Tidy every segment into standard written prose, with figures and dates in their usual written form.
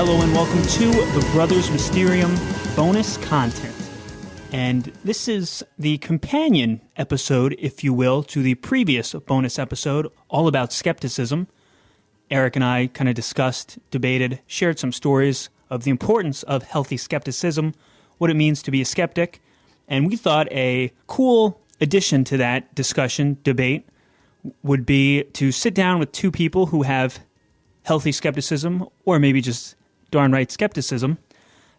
Hello and welcome to the Brothers Mysterium bonus content. And this is the companion episode, if you will, to the previous bonus episode, all about skepticism. Eric and I kind of discussed, debated, shared some stories of the importance of healthy skepticism, what it means to be a skeptic, and we thought a cool addition to that discussion, debate, would be to sit down with two people who have healthy skepticism, or maybe just darn right skepticism,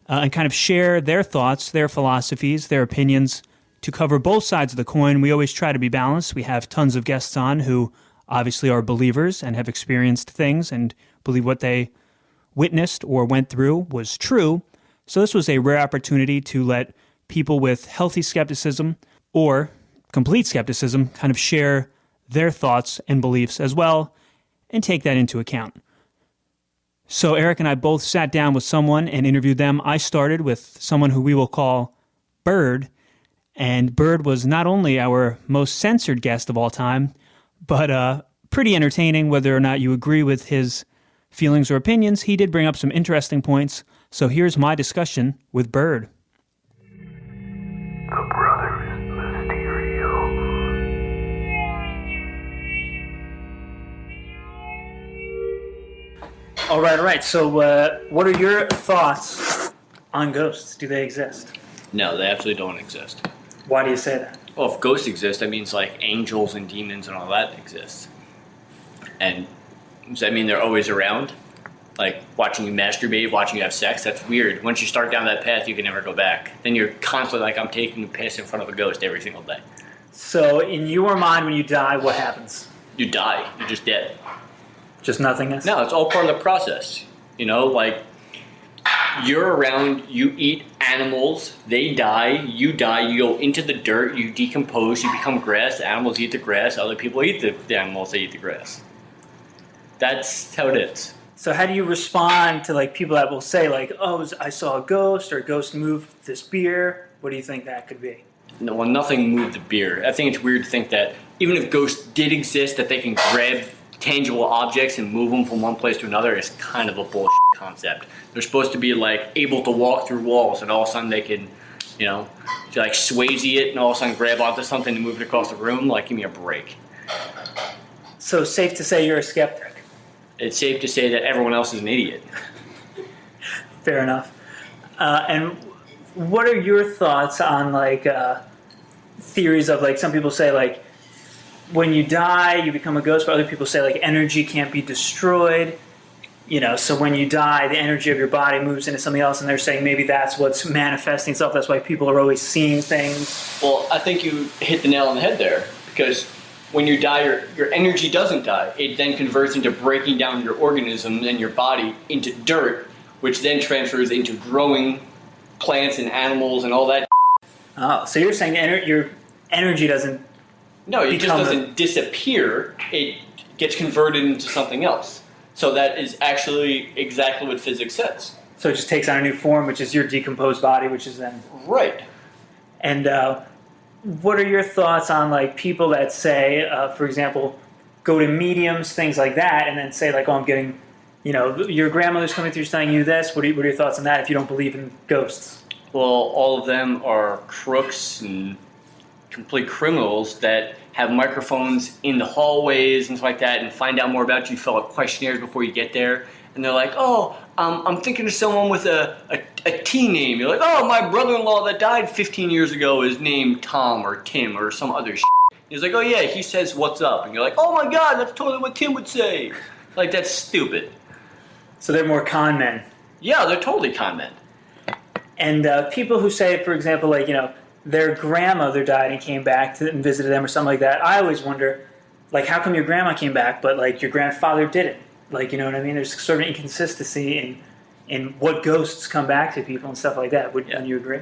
and kind of share their thoughts, their philosophies, their opinions to cover both sides of the coin. We always try to be balanced. We have tons of guests on who obviously are believers and have experienced things and believe what they witnessed or went through was true. So this was a rare opportunity to let people with healthy skepticism or complete skepticism kind of share their thoughts and beliefs as well and take that into account. So Eric and I both sat down with someone and interviewed them. I started with someone who we will call Bird, and Bird was not only our most censored guest of all time, but pretty entertaining. Whether or not you agree with his feelings or opinions, he did bring up some interesting points. So here's my discussion with Bird. The Brothers Mysterio. All right. So what are your thoughts on ghosts? Do they exist? No, they absolutely don't exist. Why do you say that? Well, if ghosts exist, that means like angels and demons and all that exist. And does that mean they're always around? Like watching you masturbate, watching you have sex? That's weird. Once you start down that path, you can never go back. Then you're constantly like, I'm taking a piss in front of a ghost every single day. So in your mind, when you die, what happens? You die. You're just dead. Just nothingness? No, it's all part of the process. You know, like you're around, you eat animals, they die, you go into the dirt, you decompose, you become grass, the animals eat the grass, other people eat the animals, they eat the grass. That's how it is. So how do you respond to like people that will say like, oh, I saw a ghost or a ghost moved this beer? What do you think that could be? No, well, nothing moved the beer. I think it's weird to think that even if ghosts did exist, that they can grab tangible objects and move them from one place to another is kind of a bullshit concept. They're supposed to be like able to walk through walls, and all of a sudden they can, you know, like Swayze it and all of a sudden grab onto something and move it across the room. Like, give me a break. So safe to say you're a skeptic? It's safe to say that everyone else is an idiot. Fair enough. And what are your thoughts on like theories of like some people say like when you die you become a ghost, but other people say like energy can't be destroyed. You know, so when you die, the energy of your body moves into something else, and they're saying maybe that's what's manifesting itself. That's why people are always seeing things. Well, I think you hit the nail on the head there, because when you die, your energy doesn't die. It then converts into breaking down your organism and your body into dirt, which then transfers into growing plants and animals and all that. Oh, so you're saying your energy doesn't... No, it just doesn't disappear. It gets converted into something else. So that is actually exactly what physics says. So it just takes on a new form, which is your decomposed body, which is then... Right. And what are your thoughts on like people that say, for example, go to mediums, things like that, and then say like, oh, I'm getting, you know, your grandmother's coming through telling you this. What are your thoughts on that if you don't believe in ghosts? Well, all of them are crooks and complete criminals that have microphones in the hallways and stuff like that and find out more about you, fill out questionnaires before you get there. And they're like, oh, I'm thinking of someone with a T name. You're like, oh, my brother-in-law that died 15 years ago is named Tom or Tim or some other shit. He's like, oh, yeah, he says what's up. And you're like, oh, my God, that's totally what Tim would say. Like, that's stupid. So they're more con men. Yeah, they're totally con men. And people who say, for example, like, you know, their grandmother died and came back and visited them or something like that. I always wonder, like, how come your grandma came back, but, like, your grandfather didn't? Like, you know what I mean? There's sort of inconsistency in what ghosts come back to people and stuff like that. Wouldn't you agree?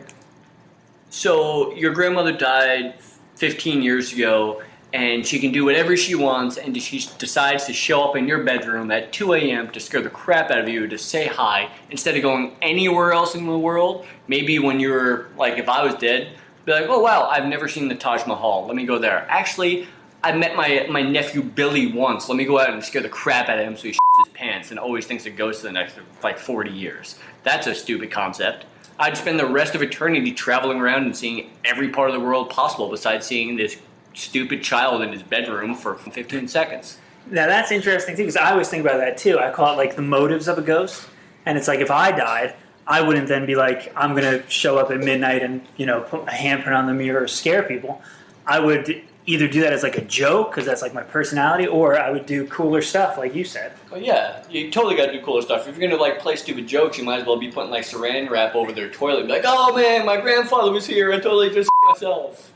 So your grandmother died 15 years ago, and she can do whatever she wants, and she decides to show up in your bedroom at 2 a.m. to scare the crap out of you, to say hi, instead of going anywhere else in the world. Maybe when you were, like, if I was dead, be like, oh, wow, I've never seen the Taj Mahal. Let me go there. Actually, I met my nephew Billy once. Let me go out and scare the crap out of him so he shits his pants and always thinks of ghosts for the next like 40 years. That's a stupid concept. I'd spend the rest of eternity traveling around and seeing every part of the world possible besides seeing this stupid child in his bedroom for 15 seconds. Now that's interesting too, because I always think about that too. I call it like the motives of a ghost, and it's like if I died, I wouldn't then be like, I'm going to show up at midnight and, put a handprint on the mirror or scare people. I would either do that as like a joke, because that's like my personality, or I would do cooler stuff, like you said. Well, yeah, you totally got to do cooler stuff. If you're going to like play stupid jokes, you might as well be putting like saran wrap over their toilet and be like, oh man, my grandfather was here, I totally just myself.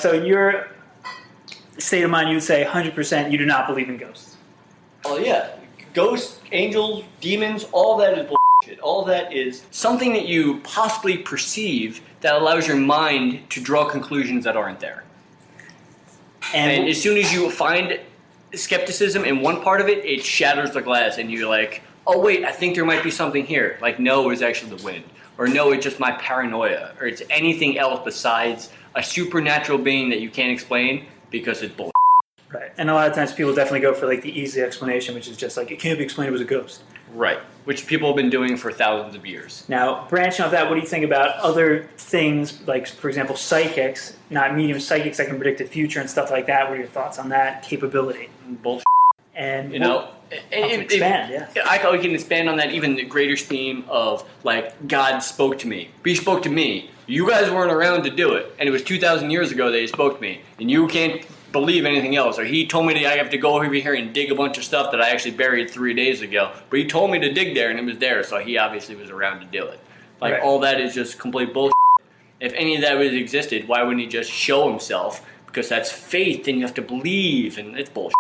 So your state of mind, you would say 100% you do not believe in ghosts. Oh yeah, ghosts, angels, demons, all that is bullshit. All that is something that you possibly perceive that allows your mind to draw conclusions that aren't there. And as soon as you find skepticism in one part of it, it shatters the glass and you're like, oh wait, I think there might be something here. Like, no, it's actually the wind. Or no, it's just my paranoia. Or it's anything else besides a supernatural being that you can't explain because it's bullshit. Right. And a lot of times people definitely go for like the easy explanation, which is just like, it can't be explained, it was a ghost. Right. Which people have been doing for thousands of years. Now, branching off that, what do you think about other things, like, for example, psychics, not medium psychics that can predict the future and stuff like that? What are your thoughts on that capability? Bullshit. And expand, yeah. I thought we can expand on that, even the greater theme of, like, God spoke to me. He spoke to me. You guys weren't around to do it. And it was 2,000 years ago that he spoke to me. And you can't believe anything else. Or he told me that I have to go over here and dig a bunch of stuff that I actually buried 3 days ago. But he told me to dig there, and it was there. So he obviously was around to do it. Like, right. All that is just complete bullshit. If any of that would have existed, why wouldn't he just show himself? Because that's faith, and you have to believe, and it's bullshit.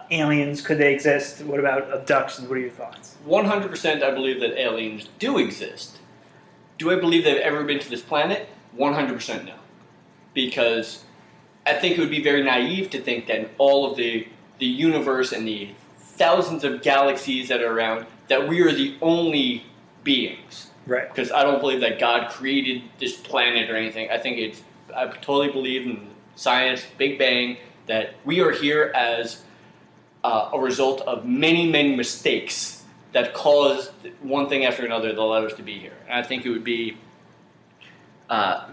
Aliens, could they exist? What about abductions? What are your thoughts? 100% I believe that aliens do exist. Do I believe they've ever been to this planet? 100% no. Because I think it would be very naive to think that in all of the universe and the thousands of galaxies that are around, that we are the only beings. Right. Because I don't believe that God created this planet or anything. I totally believe in science, Big Bang, that we are here as a result of many, many mistakes that caused one thing after another that allowed us to be here. And I think it would be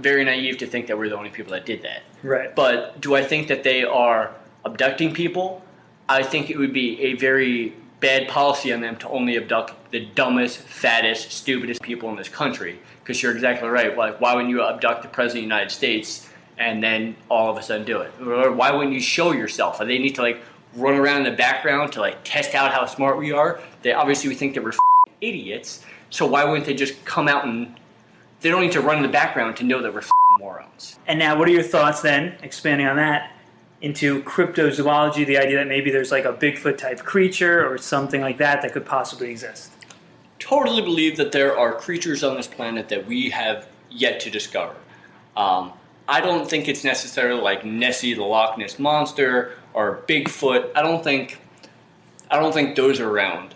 very naive to think that we're the only people that did that. Right. But do I think that they are abducting people? I think it would be a very bad policy on them to only abduct the dumbest, fattest, stupidest people in this country. Because you're exactly right. Like, why wouldn't you abduct the President of the United States and then all of a sudden do it? Or why wouldn't you show yourself? Or they need to, like, run around in the background to, like, test out how smart we are? We think that we're idiots. So why wouldn't they just come out and... They don't need to run in the background to know that we're morons. And now, what are your thoughts then, expanding on that, into cryptozoology, the idea that maybe there's like a Bigfoot-type creature or something like that could possibly exist? Totally believe that there are creatures on this planet that we have yet to discover. I don't think it's necessarily like Nessie the Loch Ness Monster or Bigfoot. I don't think those are around.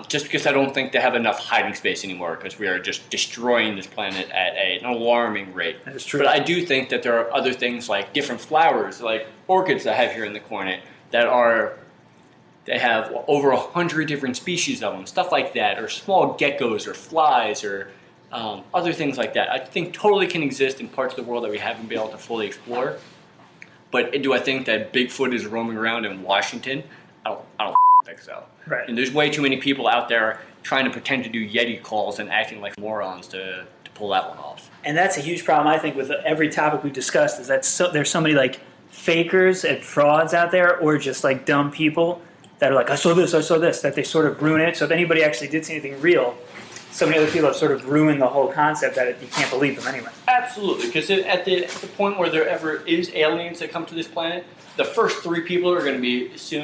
Just because I don't think they have enough hiding space anymore, because we are just destroying this planet at an alarming rate. That is true. But I do think that there are other things like different flowers, like orchids I have here in the corner, they have over 100 different species of them, stuff like that, or small geckos or flies or other things like that. I think totally can exist in parts of the world that we haven't been able to fully explore. But do I think that Bigfoot is roaming around in Washington? I don't think so. Right. And there's way too many people out there trying to pretend to do Yeti calls and acting like morons to pull that one off. And that's a huge problem, I think, with every topic we've discussed, is that there's so many like fakers and frauds out there, or just like dumb people that are like, I saw this, that they sort of ruin it. So if anybody actually did see anything real, so many other people have sort of ruined the whole concept that you can't believe them anyway. Absolutely, because at the point where there ever is aliens that come to this planet, the first 3 people are going to be seen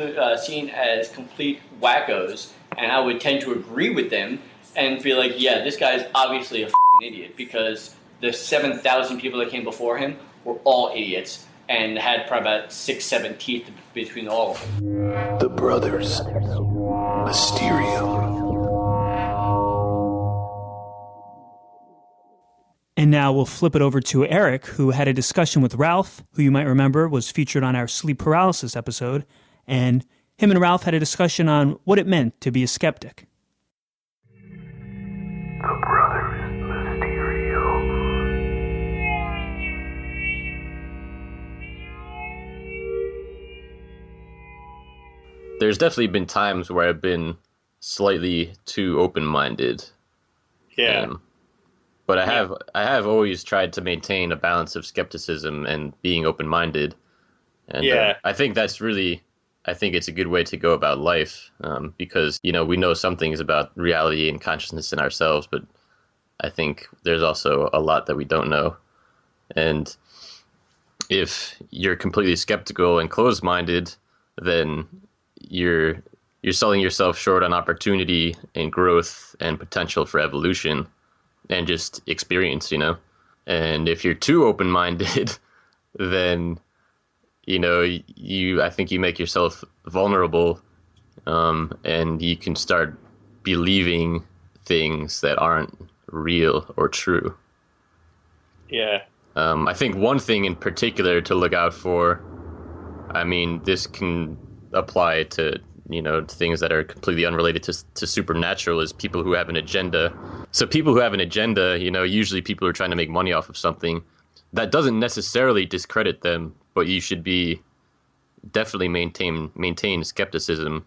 as complete wackos, and I would tend to agree with them and feel like, yeah, this guy's obviously a idiot, because the 7,000 people that came before him were all idiots and had probably about 6-7 teeth between all of them. The brothers Mysterium. And now we'll flip it over to Eric, who had a discussion with Ralph, who you might remember was featured on our sleep paralysis episode, and Him and Ralph had a discussion on what it meant to be a skeptic. The Brothers Mysterio. There's definitely been times where I've been slightly too open-minded. Yeah. But I have always tried to maintain a balance of skepticism and being open-minded. And I think I think it's a good way to go about life, because, we know some things about reality and consciousness in ourselves, but I think there's also a lot that we don't know. And if you're completely skeptical and closed-minded, then you're selling yourself short on opportunity and growth and potential for evolution and just experience, And if you're too open-minded, then, I think you make yourself vulnerable, and you can start believing things that aren't real or true. Yeah. I think one thing in particular to look out for, this can apply to, things that are completely unrelated to supernatural, is people who have an agenda. So people who have an agenda, usually people are trying to make money off of something. That doesn't necessarily discredit them, but you should definitely maintain skepticism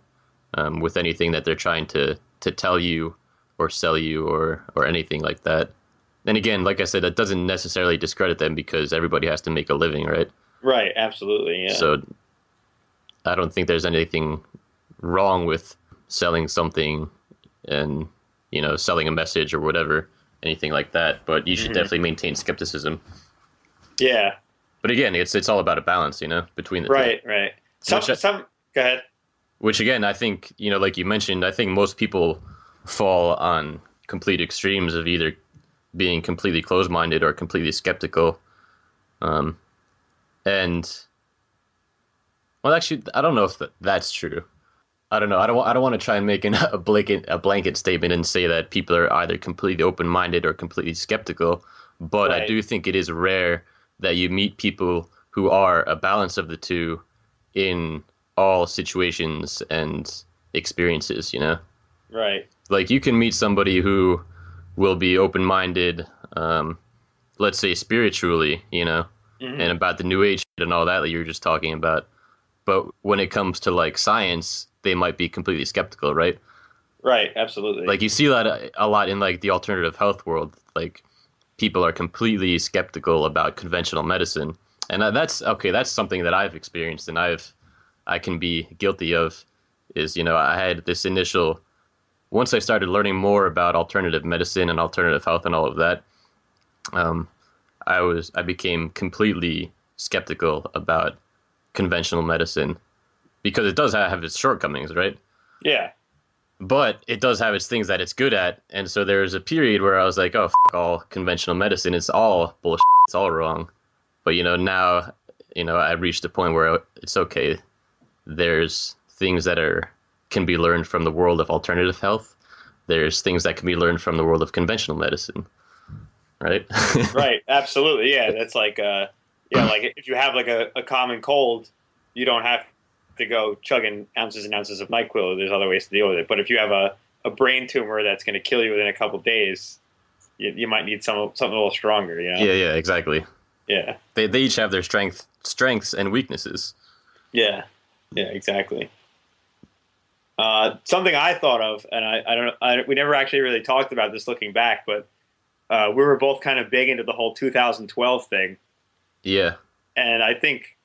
with anything that they're trying to tell you or sell you or anything like that. And again, like I said, that doesn't necessarily discredit them because everybody has to make a living, right? Right, absolutely, yeah. So I don't think there's anything wrong with selling something and, selling a message or whatever, anything like that. But you should definitely maintain skepticism. Yeah. But again, it's all about a balance, between the two. Right. Go ahead. Which again, I think, like you mentioned, I think most people fall on complete extremes of either being completely closed-minded or completely skeptical. And well, actually, I don't know if that's true. I don't know. I don't want to try and make a blanket statement and say that people are either completely open-minded or completely skeptical. But Right. I do think it is rare that you meet people who are a balance of the two in all situations and experiences, Right. Like you can meet somebody who will be open-minded, let's say spiritually, and about the new age and all that you were just talking about. But when it comes to like science, they might be completely skeptical, right? Right, absolutely. Like you see that a lot in like the alternative health world. Like people are completely skeptical about conventional medicine. And that's something that I've experienced and I can be guilty of is, I had this initial, once I started learning more about alternative medicine and alternative health and all of that, I became completely skeptical about conventional medicine because it does have its shortcomings, right? Yeah. But it does have its things that it's good at. And so there was a period where I was like, oh, all conventional medicine. It's all bullshit. It's all wrong. But, now, I reached a point where it's okay. There's things that can be learned from the world of alternative health. There's things that can be learned from the world of conventional medicine. Right? Right, absolutely. Yeah, that's like, like if you have like a common cold, you don't have to go chugging ounces and ounces of NyQuil. There's other ways to deal with it. But if you have a brain tumor that's going to kill you within a couple of days, you might need something a little stronger. Yeah, exactly. Yeah. They each have their strengths and weaknesses. Yeah, exactly. Something I thought of, and I don't know, we never actually really talked about this looking back, but we were both kind of big into the whole 2012 thing. Yeah. And I think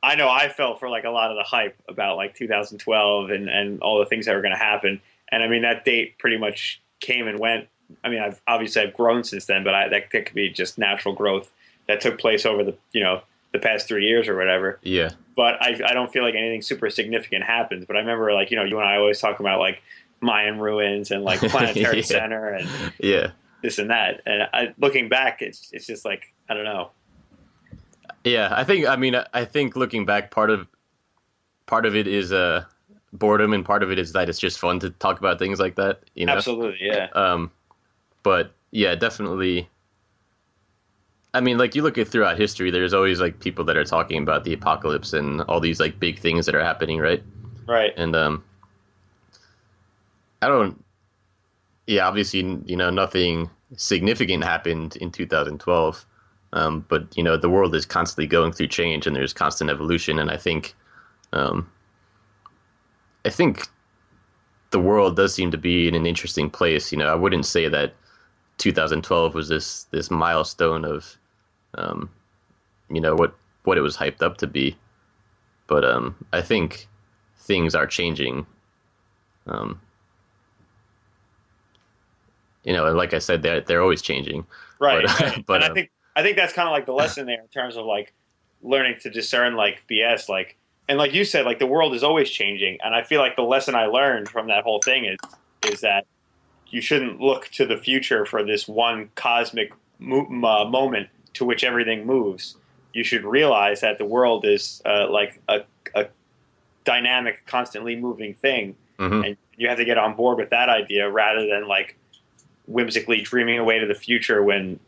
I know I fell for like a lot of the hype about like 2012 and all the things that were going to happen. And I mean, that date pretty much came and went. I mean, I've grown since then, but that could be just natural growth that took place over the past 3 years or whatever. Yeah. But I don't feel like anything super significant happens. But I remember like, you and I always talk about like Mayan ruins and like planetary center and this and that. And looking back, it's just like, I don't know. Yeah, I think looking back, part of it is boredom, and part of it is that it's just fun to talk about things like that. Absolutely, yeah. But yeah, definitely. I mean, like you look at throughout history, there's always like people that are talking about the apocalypse and all these like big things that are happening, right? Right. And I don't. Yeah, obviously, nothing significant happened in 2012. But the world is constantly going through change, and there's constant evolution. And um, I think the world does seem to be in an interesting place. I wouldn't say that 2012 was this milestone of, what it was hyped up to be. But I think things are changing. And like I said, they're always changing. Right. But, Right. but And I think that's kind of like the lesson there in terms of like learning to discern like BS, and like you said, like the world is always changing. And I feel like the lesson I learned from that whole thing is that you shouldn't look to the future for this one cosmic moment to which everything moves. You should realize that the world is like a dynamic, constantly moving thing, and you have to get on board with that idea rather than like whimsically dreaming away to the future when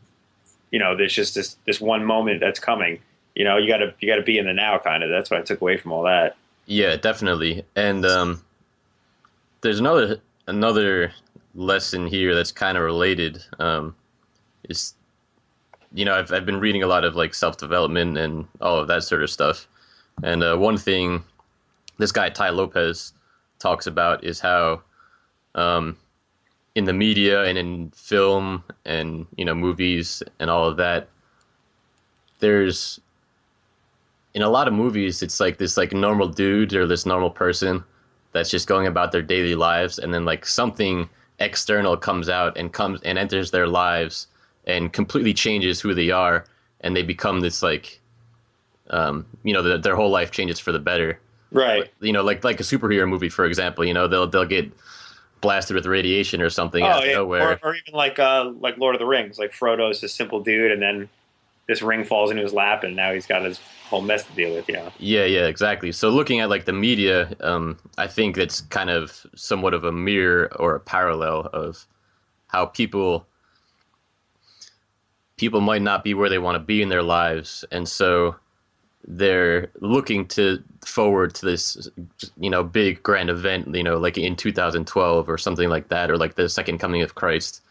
there's just this one moment that's coming. You gotta be in the now, kind of. That's what I took away from all that. Yeah, definitely. And there's another lesson here that's kind of related. Is I've been reading a lot of like self-development and all of that sort of stuff. And one thing this guy Ty Lopez talks about is how in the media and in film and movies and all of that, there's in a lot of movies it's like this like normal dude or this normal person that's just going about their daily lives, and then like something external comes out and enters their lives and completely changes who they are, and they become this like their whole life changes for the better. Right. Like a superhero movie, for example. They'll get blasted with radiation or something out of nowhere. Or even like Lord of the Rings, like Frodo's this simple dude, and then this ring falls into his lap, and now he's got his whole mess to deal with. Yeah, exactly. So looking at like the media, I think that's kind of somewhat of a mirror or a parallel of how people might not be where they want to be in their lives, and so they're looking forward to this, big grand event, like in 2012 or something like that, or like the second coming of Christ,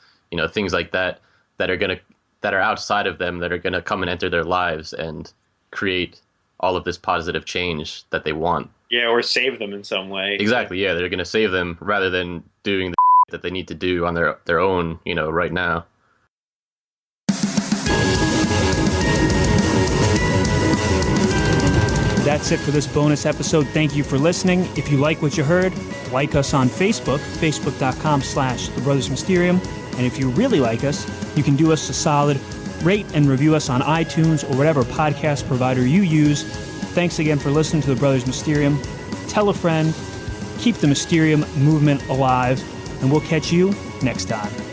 things like that that are outside of them, that are gonna come and enter their lives and create all of this positive change that they want. Yeah, or save them in some way. Exactly. Yeah, they're gonna save them rather than doing the that they need to do on their own, right now. That's it for this bonus episode. Thank you for listening. If you like what you heard, like us on Facebook, facebook.com/The Brothers Mysterium. And if you really like us, you can do us a solid, rate and review us on iTunes or whatever podcast provider you use. Thanks again for listening to The Brothers Mysterium. Tell a friend, keep the Mysterium movement alive, and we'll catch you next time.